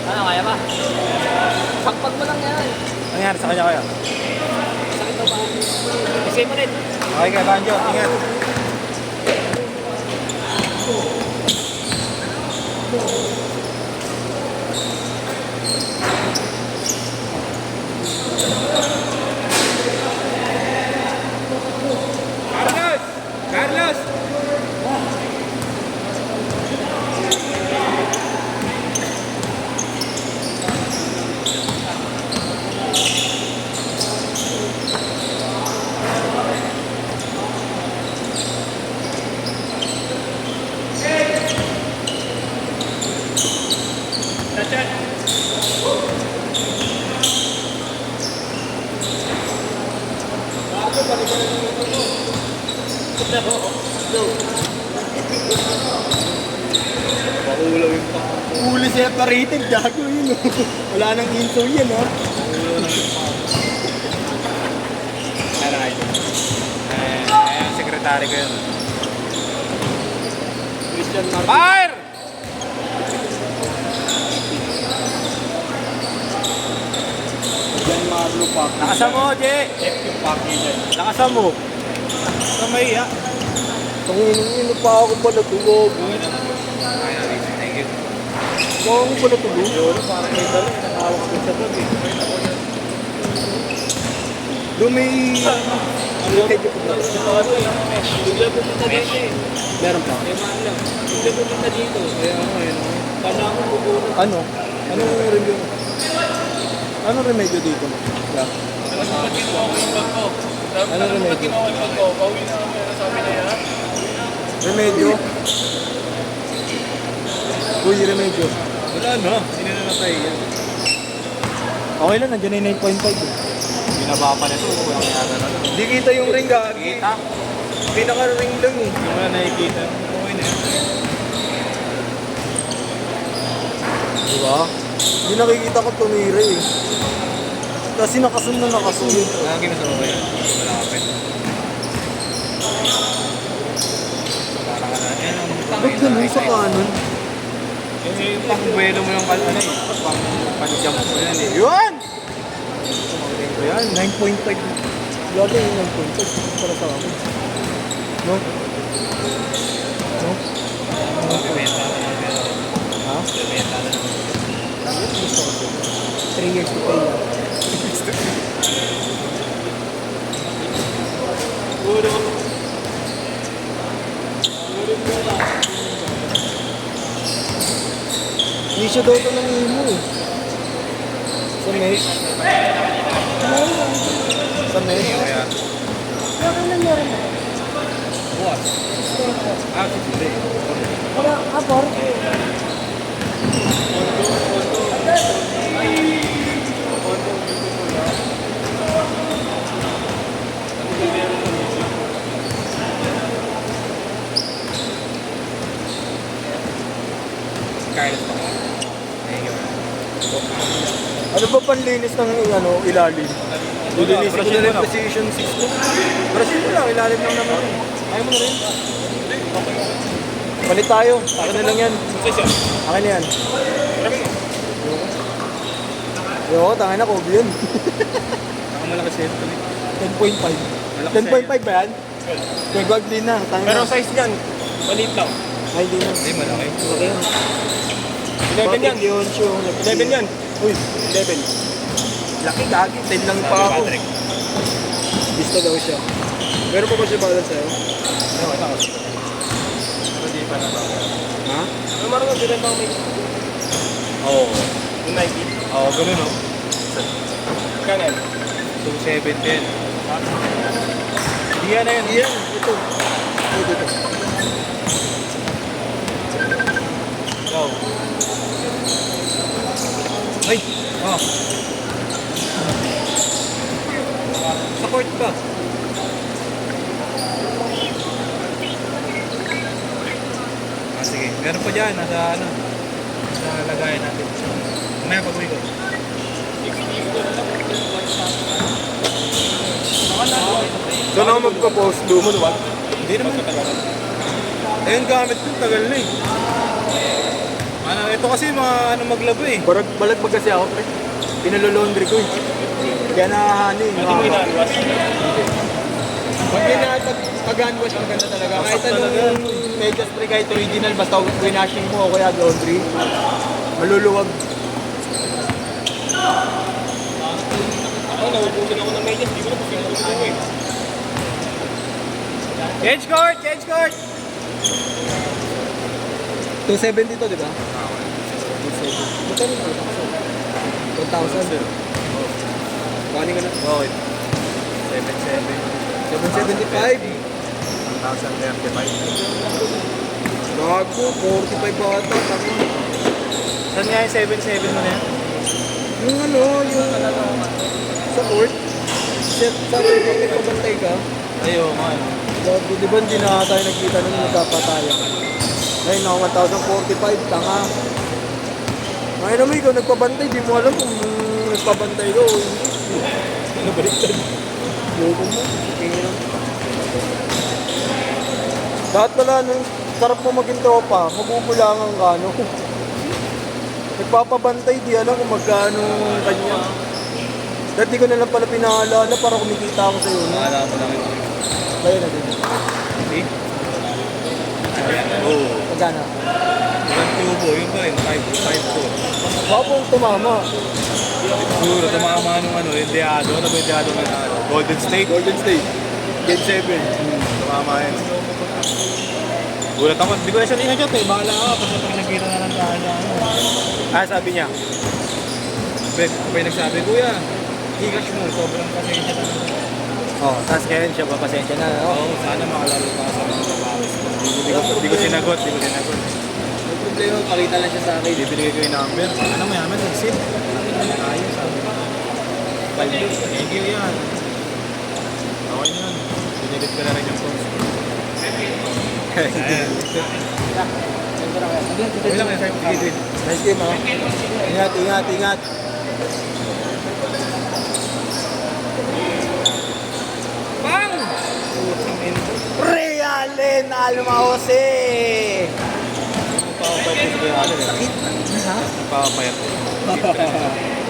Ano, kaya ba? Sakpag mo lang yan. Ano nangyari sa kanya kaya? Sakit daw ba? Isay mo rin. Okay kay Banjo, ingat. Carlos! Carlos! Huli separated, gago yun. Wala nang info yan, ha? Ano ito? Ayan, sekretary ko yun. Christian Martin. Fire! Yan, Marlo Park. Nakasam mo, Je! Yung Paki dyan. Nakasam mo. Kamay, ha? Tangino pa ako pala tulog. Thank you. Ako pala tulog. Yolo, parang may dala. Nakawak ko sa vlog, eh. Doon may... Ano yung medyo po? Bigla pumunta dito eh. Meron pa. Kaya man lang. Bigla pumunta dito. Kaya ako eh. Kala ko bubunot. Ano? Anong remedyo? Anong remedyo dito? Yeah. Ba't ginawa ko yung bag ko? Anong remedyo? Ginawa ko yung bag ko? Pauwi na kami. Sabi na yan. Remedyo? Uy, remedyo. Wala na. Hindi na natay yan. Okay lang, nandiyan na yung 9.5 eh. Binaba pa nito. Walang yata na lang. Hindi kita yung ring gagi. Kita? Pinaka-ring lang eh. Hindi mo na nakikita. Okay na yan. Diba? Hindi nakikita ko tumira eh. Kasi nakasun na nakasun. Lagi na sa baba yan. Malapit. Parang ano. Eh, ang Ba't ganun sa kanan? Eh, pang-buwelo mo yung ano eh. Pang-jump mo yan eh. Yun! Ayan, 9.5. Lalo yung 9.5 para sa akin. No? No? Bibenta na lang pero. Ha? Bibenta na lang. 3 years to pay. Hindi siya daw ito ng imo eh. Sa mesh. Sa mesh. Kaya. Meron na meron na. Buwas. Ah, hindi. Wala, abor. Kaya na ba? Thank you. Ano ba panlinis ng ano, ilalim? Lilinisin ko na rin Brush precision system. Brush mo lang, ilalim lang naman. Ayaw mo na rin. Palit tayo. Akin na lang yan. Akin na yan. Yo, tangin na, Kobe yun. Nakamalakas sa'yo. 10.5. 10.5 ba yan? 12 din na. Tangin Pero na. size niyan, maliit lang. Ay, di na. Hindi, malaki. Okay. 11 yan. Yun, show. 11 yan. Uy, 11. laki gagi. 10 lang pa ako. Gusto daw siya. Meron pa ba siya balance sa'yo? Ano, ito. Pero di pa na ba? Ha? Ano marunong din ang may... Oo. Yung Nike? Oo, ganun o. Kanan? 270. Hindi yan na yan. Iyan, ito. Ito. Go. Ay! Oh. Sa court ba? Ah, sige. Meron pa dyan. Nasa ano? Sa lagayan natin. Mamaya pag-uwi ko. Doon ako magpo-post. Lumunuwag. Hindi naman. Eh, yung gamit ko, tagal na eh. Ano, ito kasi mga ano maglabo eh. Balagbag kasi ako, pre. Pinalo-laundry ko eh. Kaya ano eh. Hindi mo inaanwas. Pag-unwash maganda talaga. Kahit Wasak talaga. anong medyas, pre, kahit original, basta winashing mo o kaya laundry, maluluwag. Ako, nahubusin ako ng medyas. Hindi ko na pagkakas ko eh. Edge court! Edge court! 270 to, di ba? 270. Magkano ito? 1,000. Kuhanin ka na. Okay. 7.7. 775. 1,035. Gago, 45 ata. Tako. Saan nga yung 7.7 mo na yan? Yung ano, yung sa court, set sa pwede may pabantay ka. Ayaw, man. Gago, di ba hindi na tayo nagkita nung nagkapatayan? Ngayon, no, 1,045, tanga. Ngayon naman, ikaw nagpabantay, di mo alam kung nagpabantay ko o hindi. Ano baliktad? Loko mo, tingin lang. Lahat pala, nung sarap mo maging tropa, magugulangan ka, no? Nagpapabantay, di alam kung magkano kanya. Dati ko na lang pala pinaalala para kumikita ako sa'yo, no? Alam mo lang ito. Kaya na din. See? Oo. Magkano? Ilang tubo, yun ba? Yung 5.4. Wapong tumama. Siguro, tumama nung ano, Indiado. Ano ba Indiado na ano? Golden State? Golden State. Game 7. Tumama yun. Gulat ako. Hindi ko na siya ninajot eh. Bahala ka. Basta pag nagkita na lang tayo na ano. Ah, sabi niya. May nagsabi, Kuya, i-cash mo. Sobrang pasensya na. Oh, tapos ngayon siya papasensya na. Oo, sana makalaro pa sa mga babae. Hindi ko sinagot. May problema, pakita lang siya sa akin. Bibigay ko yung number. Ano mo yaman? Nag-sip. Ayos, sabi ko. Thank you yan. Okay na yan. Binilip ko na rin yung post. Ayan. Okay lang yan. Sige, Edwin. Nice game, ha? Ingat, ingat, ingat. Bang! Realen Almause! Nagpapapayat ko yung ano. Sakit? Ha? Nagpapapayat ko.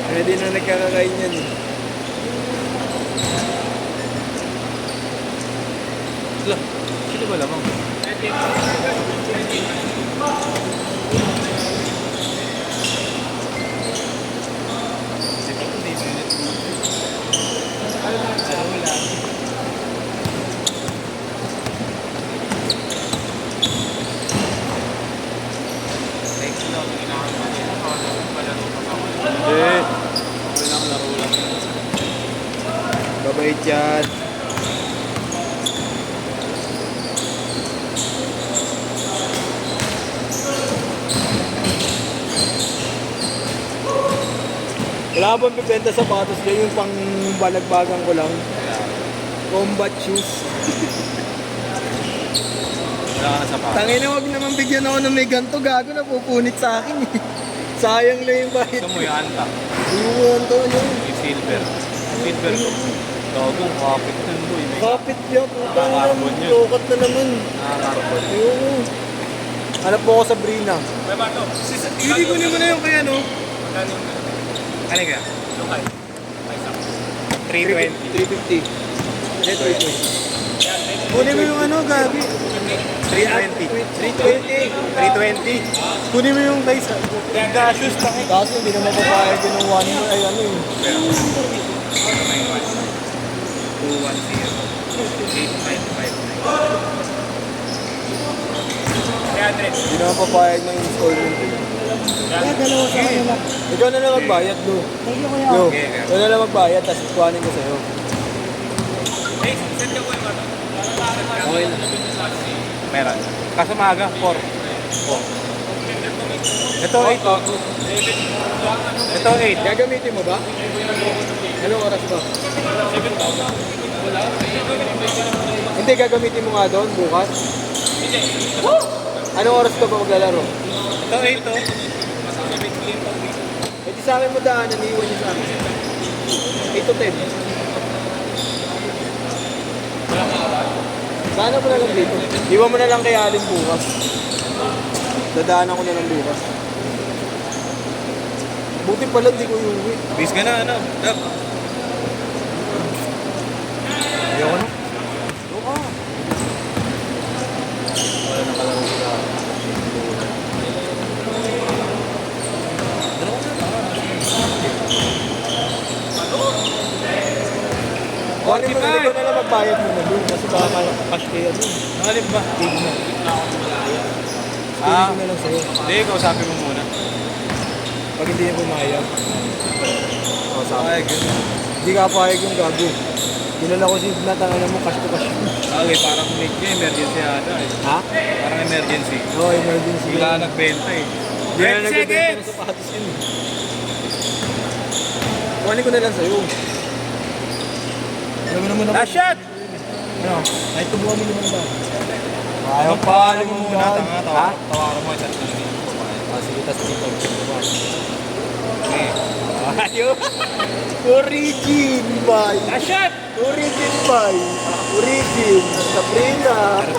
Pwede na nagkakakain yan, eh. Wala. Sino ba lamang? Hindi. Okay lang, laro lang. Babait yan. Wala bang bibenta sapatos dyan yung pang balagbagan ko lang? Combat shoes. Wala ka na sa pa. Tangina, wag naman bigyan ako ng may ganito. Gago na pupunit sa akin eh. Sayang lang yung bahit. Gusto mo yung antak. Iwan to ano. Yung silver. Silver ko. Tawagong kapit nun boy. May Kapit niya, puta na Nakakarbon naman. yun. Lokat na naman. nakakarbon. Ayun. Hanap po ako sa Brina. Hindi ko naman na yung kaya no. Ano kaya? 320. 350. Hindi, 320. Kunin mo yung ano, Gabi. 320. 320. 320. Kunin mo yung size. Gagastos lang eh. Kaso hindi naman papayag yun ng 1 mo. Ay ano eh. 210. Hindi naman papayag ng installment eh. Kaya dalawa sa kanila. Ikaw na lang magbayad, Lo. Thank you, kuya. Yo, Okay. ikaw na lang magbayad, tapos kuhanin ko sa'yo. Okay na. Meron. Kaso maaga, 4. Ito 8 oh. Ito 8. Gagamitin mo ba? Anong oras ba? Hindi, gagamitin mo nga doon bukas. Anong oras ka ba maglalaro? Ito 8 oh. Eh di sa akin mo daanan, iiwan niyo sa akin. 8 to 10. Daanan ko na lang dito. Iwan mo na lang kay Alin bukas. Dadaanan ko na lang bukas. Buti pala hindi ko iuwi. Bis ka na ano. Dab. Ayoko na. Ayoko ka. Wala na kalaro sa Kuhanin mo na, ikaw na lang magbayad mo na doon kasi baka cash kayo ano. Nalib ba? Tig mo. Ah. Tig mo na lang sa'yo. Hindi, kausapin mo muna. Pag hindi niya pumayag. O, sabi. Ay, gano'n. Hindi ka payag yung gago. Kilala ko si natanganan mo, cash to cash. Okay, parang may emergency ata eh. Ha? Parang emergency. Oo, emergency. Bigla nagbenta eh. Hindi na nagbibenta ng sapatos yun eh. Kuhanin ko na lang sa'yo. Alam mo naman ako. Last shot! Ano? Ay, tubuhan mo naman ba? Ayaw pa mo muna. Ha? Tawaran mo. Isang lang dito. Ah, sige, tas dito. Okay. Ayun. Origin, boy. Last shot! Origin, boy. Origin. Sabrina.